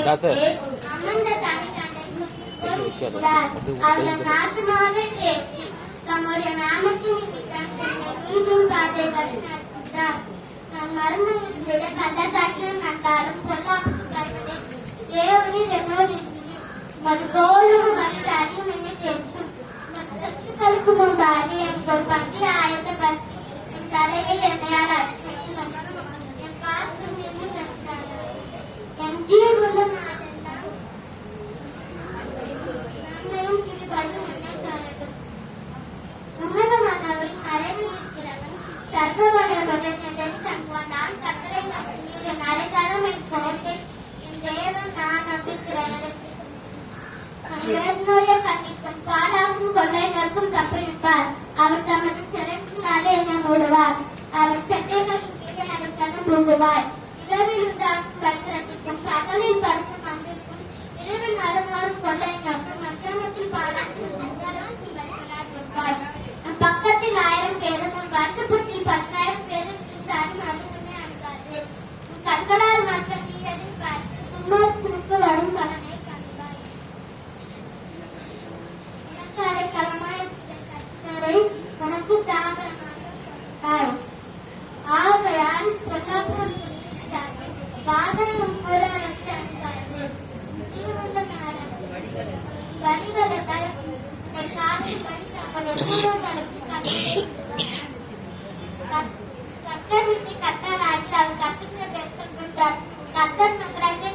அமர்ந்த தமிழ்நாட்டை அந்த நாட்டுமாக தேர்ச்சி தம்முடைய நாமத்தின் நீதியும் பாதை கற்றார். மறுமையில் கள்ளத்தாக்கிலும் நட்டாலும் பொல்லாப்பு கைவிட தேவனில் என்னோடு மது கோலும் மனித அறியும் என்னை தேர்ச்சும் சத்துக்களுக்கு முன்பாக எனக்கு ஒரு பந்தி ஆயத்தப்படுத்தி என் தலையை என்னையால் அடித்து என் பார்த்து நின்று என் ஜீவுள்ள நாடெல்லாம் நன்மையும் கிருபையும் என்னை தரட்டும். உன்னதமானவரின் அரணி இருக்கிறவன் சர்வவல்லவன் என்றது தங்குவான். நான் கர்த்தரை நம்புகிறேன். என் அடைக்கலம் என் கோட்டை என் தேவன் நான் நம்புகிறேன். என்னுடைய கண்ணிக்கும் பாலாவும் கொள்ளையினருக்கும் தப்புவிப்பார். அவர் தமது சிறப்பினாலே என்னை மூடுவார். அவர் செட்டைகளின் கீழே அடைக்கலம் பூங்குவார். இரவில் உண்டாக்கும் வைத்திரத்திற்கும் பகலில் பருக்கும் மந்திற்கும் இரவில் மறுமாறும் கொள்ளையினருக்கும் மத்தியானத்தில் பாலாக்கும் பக்கத்தில் 1000 பேரும் உன் வலதுபுறத்தில் 10,000 பேரும் இருந்தாலும் அதுவுமே அணுகாது. உன் கண்களால் மற்ற தீயதை பார்த்து துன்மார்க்கனுக்கு வரும் பலனை காண்பாய். உனக்கு அடைக்கலமாய் கர்த்தரை உனக்கு தாபரமாக ஆகையால் பொல்லாப்பும் துணிவிட்டார்கள். வாதனை உம்மோரானது அணுகாது. ஜீவனுள்ள நாளம் வரிகளத்தால் உன்னை காதில் பறித்து அவன் எப்போதற்கு கர்த்தர் வீட்டை கட்டாராகி அவர் கட்டுகிற பேசம் கொண்டார். கர்த்தர் நகராகிய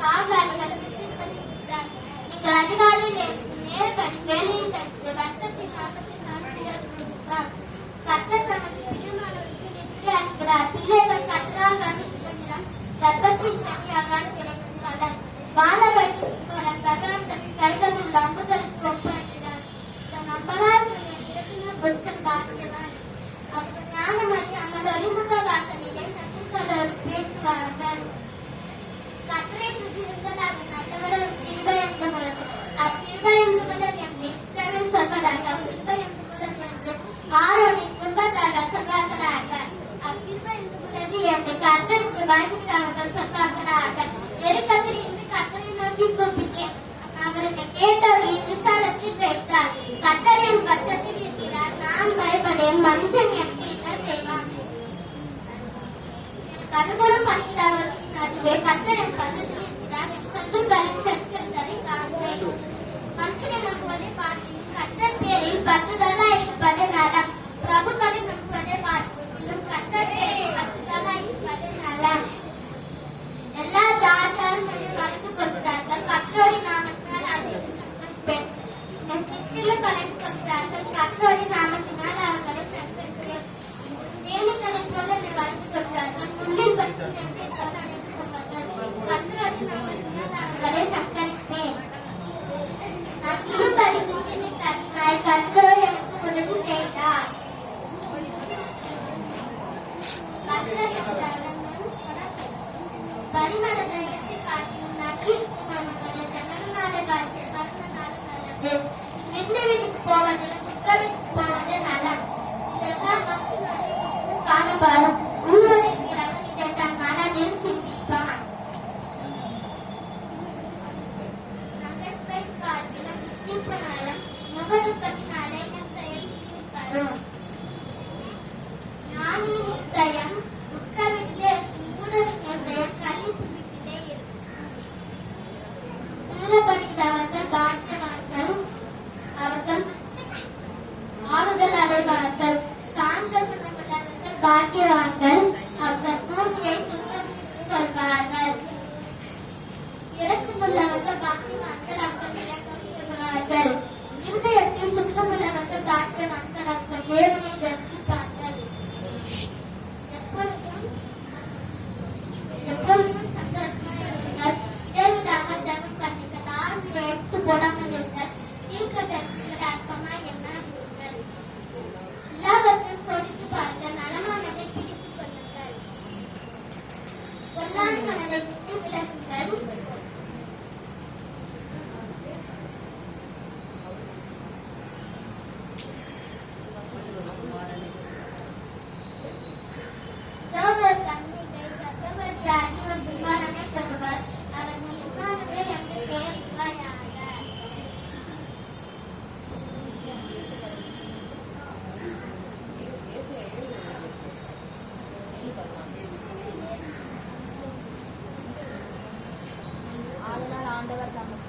காவலாளிகளுக்கு தீர்ப்பதி கொடுத்தார். நீங்கள் அதிகாலையில் நேரப்படி வேலையில் தடுத்து வருத்தத்தின் ஆபத்தை சாட்சியாக கொடுத்தார். கர்த்தர் தமது பிரியமானவருக்கு நித்திரை அளிக்கிறார். பிள்ளைகள் கர்த்தரால் வந்து சுதந்திரம் கர்ப்பத்தின் கனியால் கிடைக்கும் பலன். வாழ வைக்கும் பலன் பிரகாரம் தன் கைகளில் உள்ள அம்புகளுக்கு ஒப்பாகிறார். தன் அம்பலால் புருஷன் பாக்கியவான். அவர் ஞானமணி அமல் ஒளிமுக வாசலிலே சத்துக்களோடு பேசுவார்கள். கர்த்தரை துதியுங்கள், அவர் நல்லவர், அவர் கிருபை என்றுள்ளது. அக்கிருபை என்றுள்ளது என்று இஸ்ரவேல் சொல்வதாக, அக்கிருபை என்றுள்ளது என்று ஆரோனின் குடும்பத்தார்கள் சொல்வார்களாக. அக்கிருபை என்றுள்ளது என்று கர்த்தருக்கு பயப்படுகிறவர்கள் சொல்வார்களாக. நெருக்கத்தில் இருந்து கர்த்தரை நோக்கி கூப்பிட்டேன். அவர் என்னை கேட்டவரை விசாலத்தில் வைத்தார். கர்த்தர் என் பட்சத்தில் இருக்கிறார். நான் பயப்படேன். மனுஷன் எனக்கு என்ன செய்வான்? எனக்கு அனுகூலம் பண்ணுகிறவர்களின் நடுவே கர்த்தர் என் பட்சத்தில் இருக்கிறார். என் சத்துருக்களின் சத்துருக்களை காண்பேன். மனுஷனை நம்புவதை பார்த்தேன். கர்த்தர் பேரில் பற்றுதலாய் இருப்பது நலம். பிரபுக்களை நம்புவதை பார்த்திலும் கர்த்தர் பேரில் பற்றுதலாய் இருப்பது நலம். எல்லா ஜாதியாரும் என்னை வளர்த்து கொள்கிறார்கள். கர்த்தரின் நாமத்தினால் அவர்களை சங்கரிப்பேன். என் சிற்றிலும் கலைந்து கொள்கிறார்கள். கர்த்தரின் நாமத்தினால் அவர்களை சங்கரிப்பேன். தேனிகளைப் போல என்னை வளர்த்து கொள்கிறார்கள். முள்ளில் பரிசுத்தத்தை போல அடைந்து கொள்வார்கள். கர்த்தரின் நாமத்தினால் அவர்களை சங்கரிப்பேன். நான் திரும்படி மூடினை தட்டினாய். கர்த்தரோ எனக்கு உதவி செய்தார். கர்த்தர் என்றால் பரிமள தைலத்தை காட்டிலும் நன்றி மனுஷனை ஜனநாளை காட்டிய பரமநாள் நல்லது. நின்ற வீட்டுக்கு போவதிலும் துக்க வீட்டுக்கு போவது நலம். இதெல்லாம் மனுஷனுடைய காணப்படும். உருவம் இருக்கிறவன் இதை தன் மனதில் சிந்திப்பான். நகைப்பை காட்டிலும் நிச்சயிப்பு நலம். முகதுக்கத்தினாலே நிச்சயம் தீர்ப்பரும். ஞானியின் நிச்சயம் துக்கமில்லை. பாக்கியவான்கள், அவர்கள் ஆறுதல் அடைவார்கள். சாந்த குணமுள்ளவர்கள் பாக்கியவான்கள், அவர்கள் பூமியை சுத்தம் கொள்வார்கள். இரக்கமுள்ளவர்கள் பாக்கியவான்கள், அவர்கள் இரக்கப்படுவார்கள். இருதயத்தில் சுத்தமுள்ளவர்கள் பாக்கியவான்கள், அவர்கள் தேவனை தரிசிப்பார்கள். எப்பொழுதும் சந்தோஷமாக இருங்கள். இடைவிடாமல் ஜெபம் பண்ணுங்கள். ஆவியை எடுத்து போடாமல் இருங்கள். தீர்க்கதரிசிகளை அற்பமாய் எண்ணாதீர்கள். எல்லாவற்றையும் சோதித்து பாருங்கள். நலமானதை பிடித்துக் கொள்ளுங்கள். பொல்லாததை விட்டு விலகுங்கள். ஆண்டவர் தாமே.